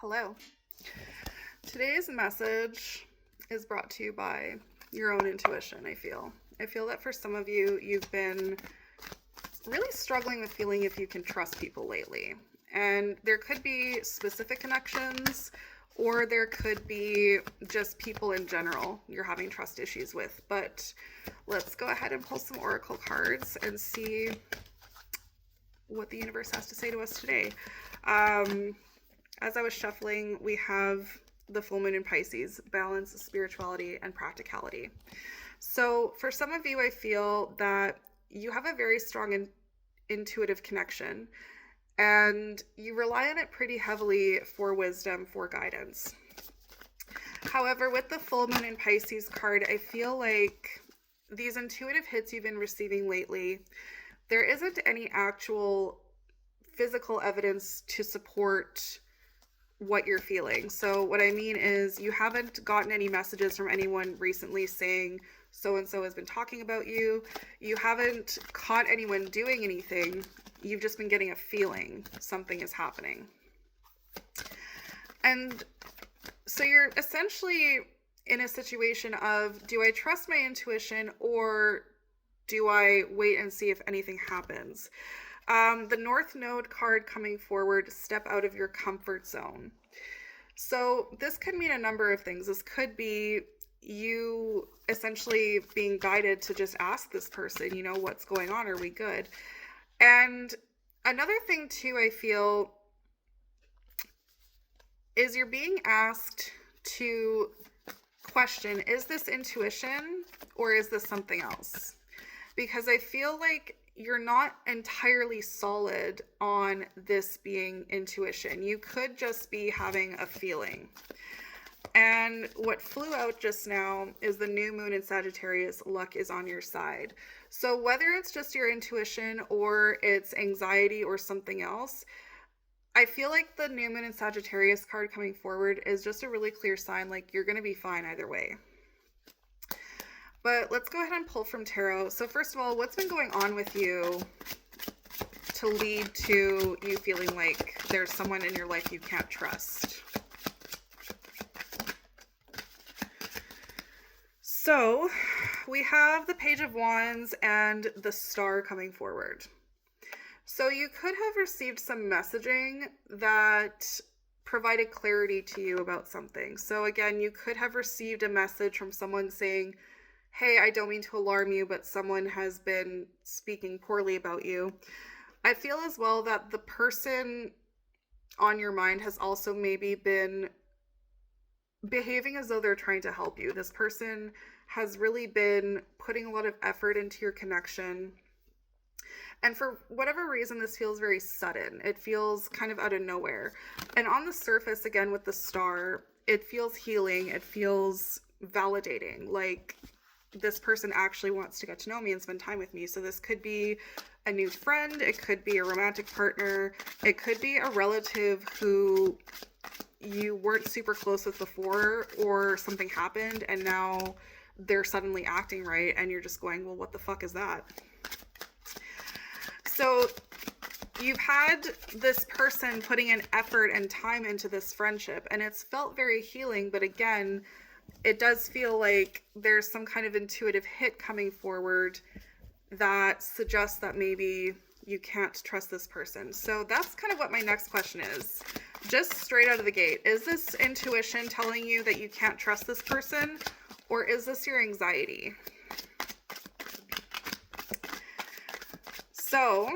Hello. Today's message is brought to you by your own intuition, I feel. I feel that for some of you, you've been really struggling with feeling if you can trust people lately. And there could be specific connections, or there could be just people in general you're having trust issues with. But let's go ahead and pull some oracle cards and see what the universe has to say to us today. As I was shuffling, we have the full moon in Pisces, balance, spirituality, and practicality. So for some of you, I feel that you have a very strong intuitive connection, and you rely on it pretty heavily for wisdom, for guidance. However, with the full moon in Pisces card, I feel like these intuitive hits you've been receiving lately, there isn't any actual physical evidence to support what you're feeling. So what I mean is you haven't gotten any messages from anyone recently saying so-and-so has been talking about you. You haven't caught anyone doing anything. You've just been getting a feeling something is happening. And so you're essentially in a situation of, do I trust my intuition or do I wait and see if anything happens? The North Node card coming forward, step out of your comfort zone. So this could mean a number of things. This could be you essentially being guided to just ask this person, you know, what's going on? Are we good? And another thing too, I feel, is you're being asked to question, is this intuition or is this something else? Because I feel like you're not entirely solid on this being intuition. You could just be having a feeling. And what flew out just now is the new moon in Sagittarius. Luck is on your side. So whether it's just your intuition or it's anxiety or something else, I feel like the new moon in Sagittarius card coming forward is just a really clear sign, like you're going to be fine either way. But let's go ahead and pull from tarot. So first of all, what's been going on with you to lead to you feeling like there's someone in your life you can't trust? So we have the Page of Wands and the Star coming forward. So you could have received some messaging that provided clarity to you about something. So again, you could have received a message from someone saying, hey, I don't mean to alarm you, but someone has been speaking poorly about you. I feel as well that the person on your mind has also maybe been behaving as though they're trying to help you. This person has really been putting a lot of effort into your connection. And for whatever reason, this feels very sudden. It feels kind of out of nowhere. And on the surface, again, with the Star, it feels healing. It feels validating. Like, this person actually wants to get to know me and spend time with me. So this could be a new friend, it could be a romantic partner, it could be a relative who you weren't super close with before, or something happened and now they're suddenly acting right and you're just going, well, what the fuck is that? So you've had this person putting an effort and time into this friendship and it's felt very healing, but again, it does feel like there's some kind of intuitive hit coming forward that suggests that maybe you can't trust this person. So that's kind of what my next question is. Just straight out of the gate, is this intuition telling you that you can't trust this person, or is this your anxiety? So,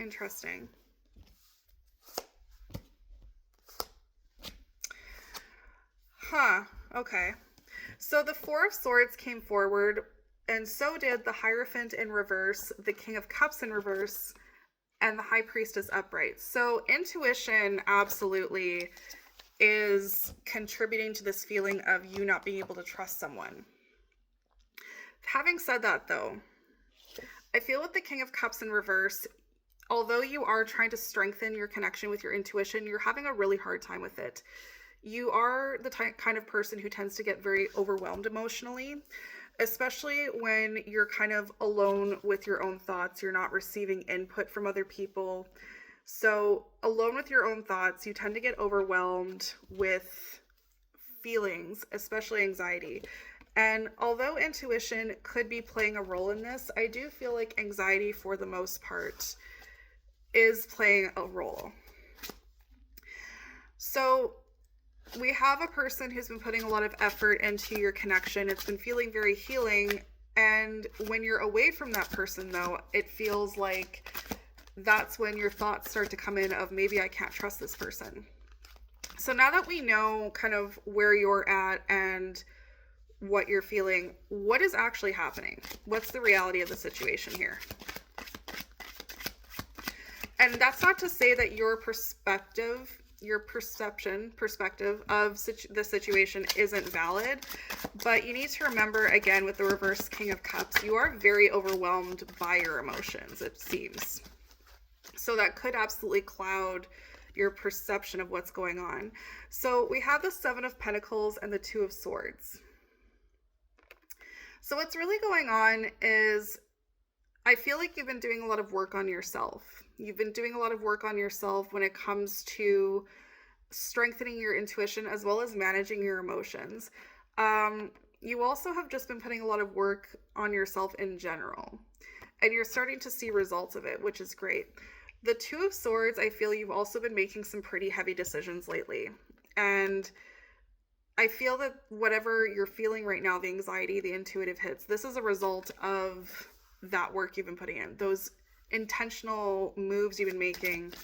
interesting. Okay. So the Four of Swords came forward, and so did the Hierophant in reverse, the King of Cups in reverse, and the High Priestess upright. So intuition absolutely is contributing to this feeling of you not being able to trust someone. Having said that, though, I feel with the King of Cups in reverse, although you are trying to strengthen your connection with your intuition, you're having a really hard time with it. You are the kind of person who tends to get very overwhelmed emotionally, especially when you're kind of alone with your own thoughts. You're not receiving input from other people. So alone with your own thoughts, you tend to get overwhelmed with feelings, especially anxiety. And although intuition could be playing a role in this, I do feel like anxiety, for the most part, is playing a role. So we have a person who's been putting a lot of effort into your connection. It's been feeling very healing. And when you're away from that person, though, it feels like that's when your thoughts start to come in of, maybe I can't trust this person. So now that we know kind of where you're at and what you're feeling, what is actually happening? What's the reality of the situation here? And that's not to say that your perspective, your perspective of the situation isn't valid, but you need to remember, again, with the reverse King of Cups, you are very overwhelmed by your emotions, it seems. So that could absolutely cloud your perception of what's going on. So we have the Seven of Pentacles and the Two of Swords. So what's really going on is, I feel like you've been doing a lot of work on yourself. You've been doing a lot of work on yourself when it comes to strengthening your intuition as well as managing your emotions. You also have just been putting a lot of work on yourself in general, and you're starting to see results of it, which is great. The Two of Swords, I feel you've also been making some pretty heavy decisions lately. And I feel that whatever you're feeling right now, the anxiety, the intuitive hits, this is a result of that work you've been putting in, those intentional moves you've been making.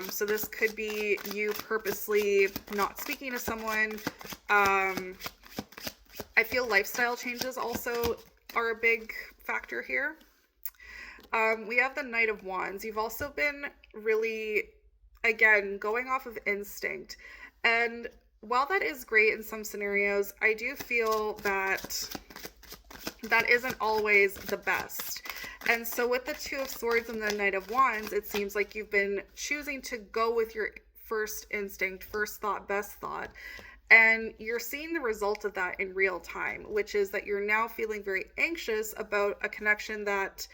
So this could be you purposely not speaking to someone. I feel lifestyle changes also are a big factor here. We have the Knight of Wands. You've also been really, again, going off of instinct. And while that is great in some scenarios, I do feel that that isn't always the best. And so with the Two of Swords and the Knight of Wands, it seems like you've been choosing to go with your first instinct, first thought, best thought. And you're seeing the result of that in real time, which is that you're now feeling very anxious about a connection that,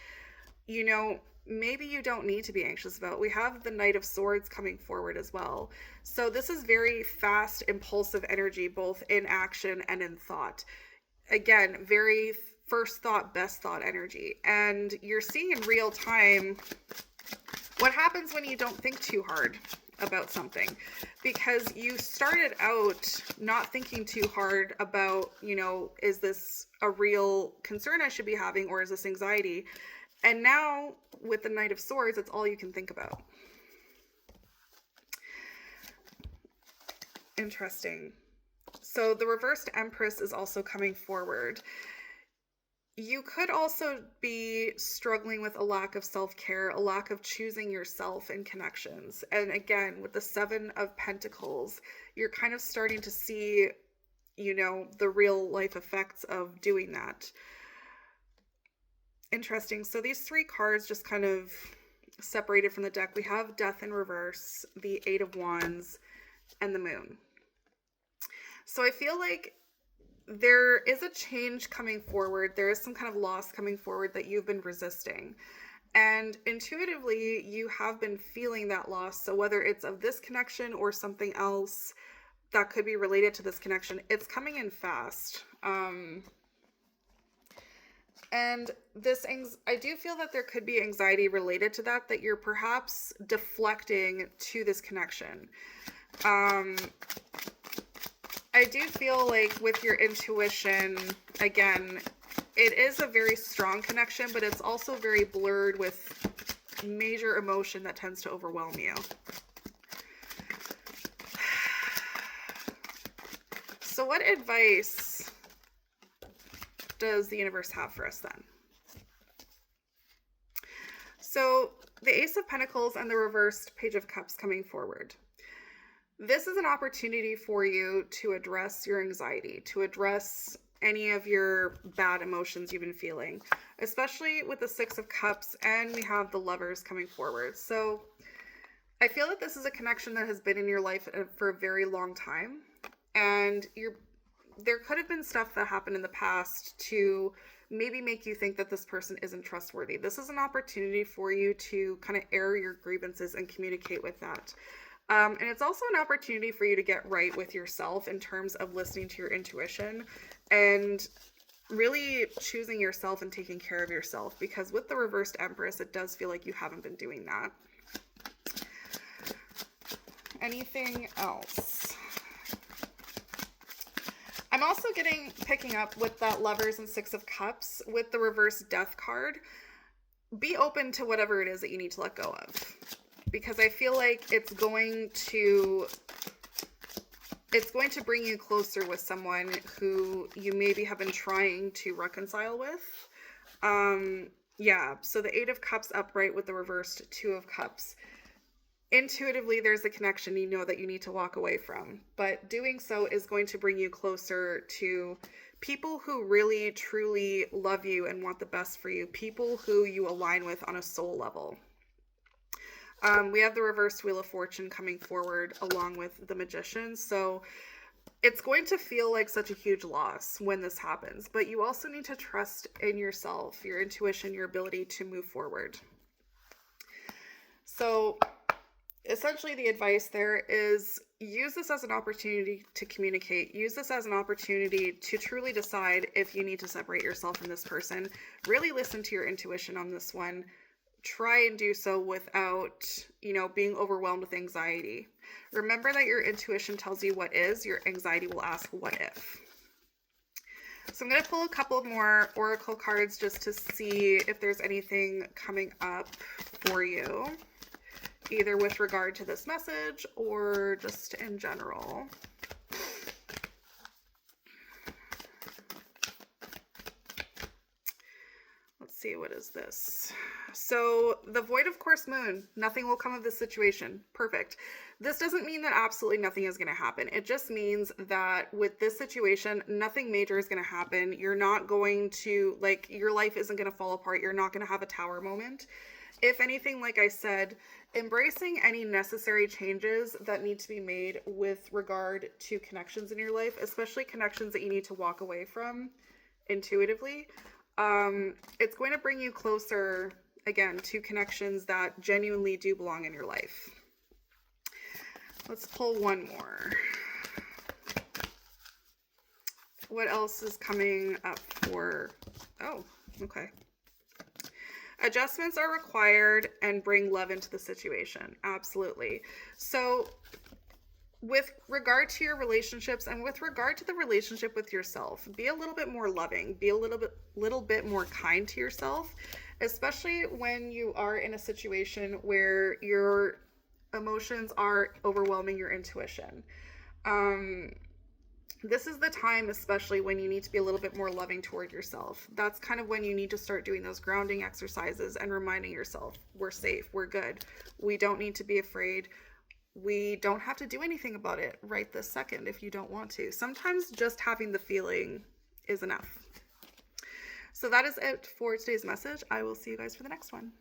you know, maybe you don't need to be anxious about. We have the Knight of Swords coming forward as well. So this is very fast, impulsive energy, both in action and in thought. Again, very first thought, best thought energy. And you're seeing in real time what happens when you don't think too hard about something, because you started out not thinking too hard about, you know, is this a real concern I should be having, or is this anxiety? And now with the Knight of Swords, it's all you can think about. Interesting. So the reversed Empress is also coming forward. You could also be struggling with a lack of self-care, a lack of choosing yourself in connections. And again, with the Seven of Pentacles, you're kind of starting to see, you know, the real life effects of doing that. Interesting. So these three cards just kind of separated from the deck. We have Death in reverse, the Eight of Wands, and the Moon. So I feel like there is a change coming forward. There is some kind of loss coming forward that you've been resisting. And intuitively, you have been feeling that loss. So whether it's of this connection or something else that could be related to this connection, it's coming in fast. And this, I do feel that there could be anxiety related to that, that you're perhaps deflecting to this connection. I do feel like with your intuition, again, it is a very strong connection, but it's also very blurred with major emotion that tends to overwhelm you. So what advice does the universe have for us then? So the Ace of Pentacles and the reversed Page of Cups coming forward. This is an opportunity for you to address your anxiety, to address any of your bad emotions you've been feeling, especially with the Six of Cups, and we have the Lovers coming forward. So I feel that this is a connection that has been in your life for a very long time, and there could have been stuff that happened in the past to maybe make you think that this person isn't trustworthy. This is an opportunity for you to kind of air your grievances and communicate with that. And it's also an opportunity for you to get right with yourself in terms of listening to your intuition and really choosing yourself and taking care of yourself, because with the reversed Empress, it does feel like you haven't been doing that. Anything else? I'm also picking up with that Lovers and Six of Cups with the reverse Death card. Be open to whatever it is that you need to let go of, because I feel like it's going to bring you closer with someone who you maybe have been trying to reconcile with. Yeah, so the Eight of Cups upright with the reversed Two of Cups. Intuitively, there's a connection you know that you need to walk away from, but doing so is going to bring you closer to people who really, truly love you and want the best for you, people who you align with on a soul level. We have the reversed Wheel of Fortune coming forward along with the Magician, so it's going to feel like such a huge loss when this happens, but you also need to trust in yourself, your intuition, your ability to move forward. So essentially the advice there is use this as an opportunity to communicate. Use this as an opportunity to truly decide if you need to separate yourself from this person. Really listen to your intuition on this one. Try and do so without, being overwhelmed with anxiety. Remember that your intuition tells you what is, your anxiety will ask what if. So I'm going to pull a couple more oracle cards just to see if there's anything coming up for you, either with regard to this message or just in general. Let's see, what is this? So the Void of Course Moon, nothing will come of this situation. Perfect. This doesn't mean that absolutely nothing is going to happen. It just means that with this situation, nothing major is going to happen. You're not going to, your life isn't going to fall apart. You're not going to have a tower moment. If anything, like I said, embracing any necessary changes that need to be made with regard to connections in your life, especially connections that you need to walk away from intuitively, it's going to bring you closer, again, to connections that genuinely do belong in your life. Let's pull one more. What else is coming up for... Oh, okay. Adjustments are required and bring love into the situation. Absolutely. So with regard to your relationships and with regard to the relationship with yourself, be a little bit more loving, be a little bit more kind to yourself, especially when you are in a situation where your emotions are overwhelming your intuition. This is the time, especially when you need to be a little bit more loving toward yourself. That's kind of when you need to start doing those grounding exercises and reminding yourself, we're safe, we're good. We don't need to be afraid. We don't have to do anything about it right this second if you don't want to. Sometimes just having the feeling is enough. So that is it for today's message. I will see you guys for the next one.